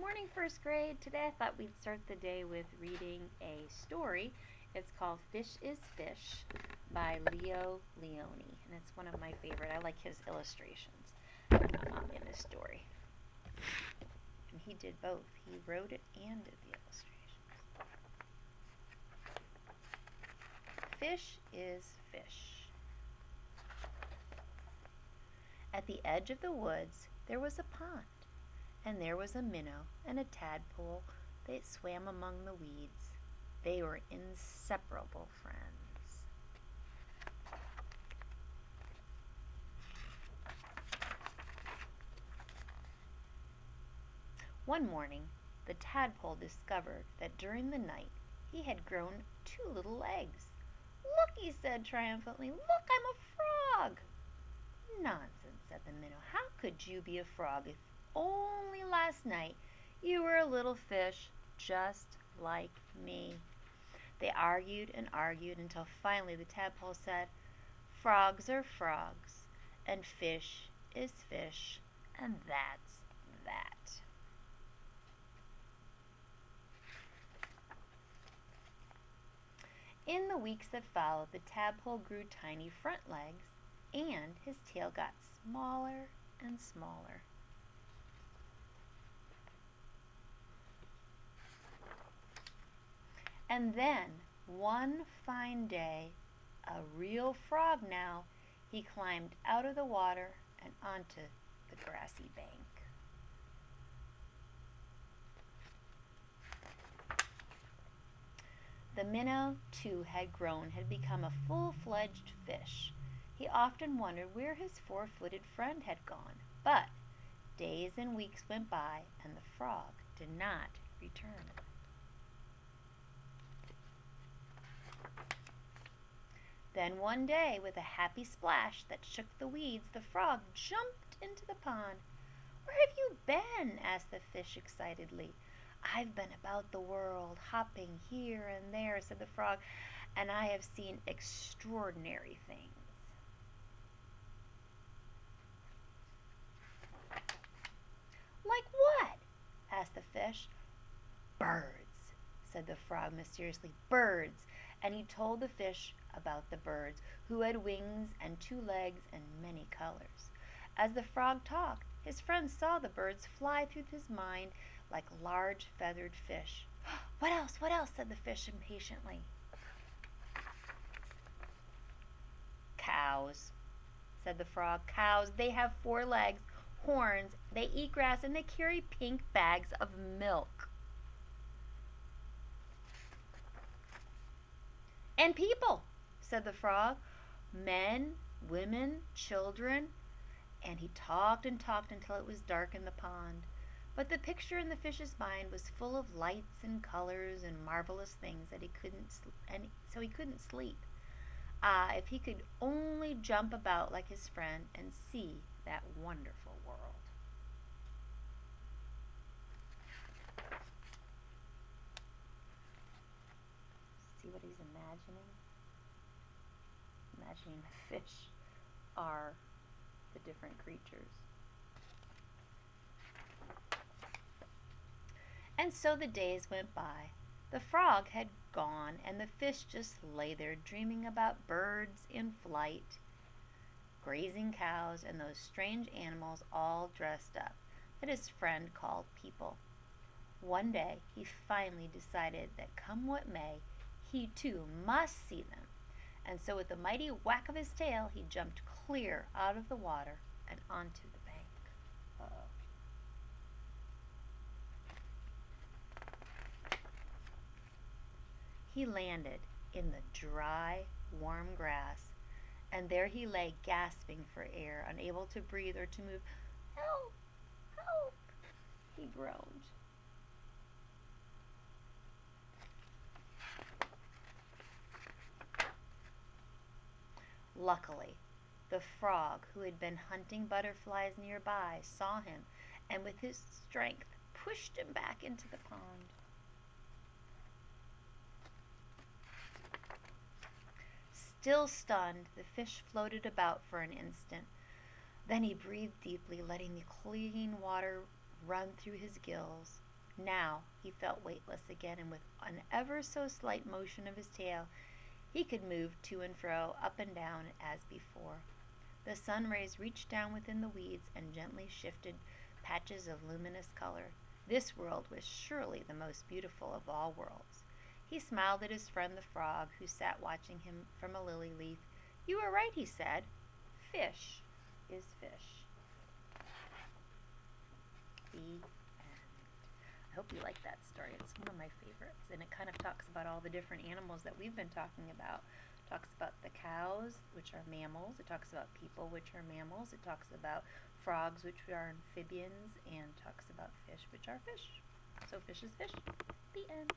Morning, first grade. Today I thought we'd start the day with reading a story. It's called Fish is Fish by Leo Leone, and it's one of my favorite. I like his illustrations in this story. And he did both. He wrote it and did the illustrations. Fish is Fish. At the edge of the woods there was a pond. And there was a minnow and a tadpole that swam among the weeds. They were inseparable friends. One morning, the tadpole discovered that during the night he had grown 2 little legs. "Look," he said triumphantly, "look, I'm a frog." "Nonsense," said the minnow. "How could you be a frog if only last night you were a little fish just like me?" They argued and argued until finally the tadpole said, "Frogs are frogs, and fish is fish, and that's that." In the weeks that followed, the tadpole grew tiny front legs, and his tail got smaller and smaller. And then, one fine day, a real frog now, he climbed out of the water and onto the grassy bank. The minnow, too, had grown, had become a full-fledged fish. He often wondered where his four-footed friend had gone, but days and weeks went by and the frog did not return. Then one day, with a happy splash that shook the weeds, the frog jumped into the pond. "Where have you been?" asked the fish excitedly. "I've been about the world, hopping here and there," said the frog, "and I have seen extraordinary things." "Like what?" asked the fish. "Birds," said the frog mysteriously. "Birds." And he told the fish about the birds, who had wings and 2 legs and many colors. As the frog talked, his friend saw the birds fly through his mind like large feathered fish. "What else? What else?" said the fish impatiently. "Cows," said the frog. "Cows. They have 4 legs, horns, they eat grass, and they carry pink bags of milk." "And people," said the frog. "Men, women, children." And he talked and talked until it was dark in the pond. But the picture in the fish's mind was full of lights and colors and marvelous things that so he couldn't sleep. Ah, if he could only jump about like his friend and see that wonderful world. See what he's imagining? Imagining the fish are the different creatures. And so the days went by. The frog had gone, and the fish just lay there dreaming about birds in flight, grazing cows, and those strange animals all dressed up that his friend called people. One day he finally decided that come what may, he too must see them. And so with a mighty whack of his tail, he jumped clear out of the water and onto the bank. Uh-oh. He landed in the dry, warm grass, and there he lay gasping for air, unable to breathe or to move. "Help! Help!" he groaned. Luckily, the frog, who had been hunting butterflies nearby, saw him, and with his strength pushed him back into the pond. Still stunned, the fish floated about for an instant. Then he breathed deeply, letting the clean water run through his gills. Now he felt weightless again, and with an ever so slight motion of his tail, he could move to and fro, up and down, as before. The sun rays reached down within the weeds and gently shifted patches of luminous color. This world was surely the most beautiful of all worlds. He smiled at his friend the frog, who sat watching him from a lily leaf. "You are right," he said. "Fish is fish." The end. I hope you like that story. It's one of my favorites, and it kind of talks about all the different animals that we've been talking about. It talks about the cows, which are mammals. It talks about people, which are mammals. It talks about frogs, which are amphibians, and talks about fish, which are fish. So fish is fish. The end.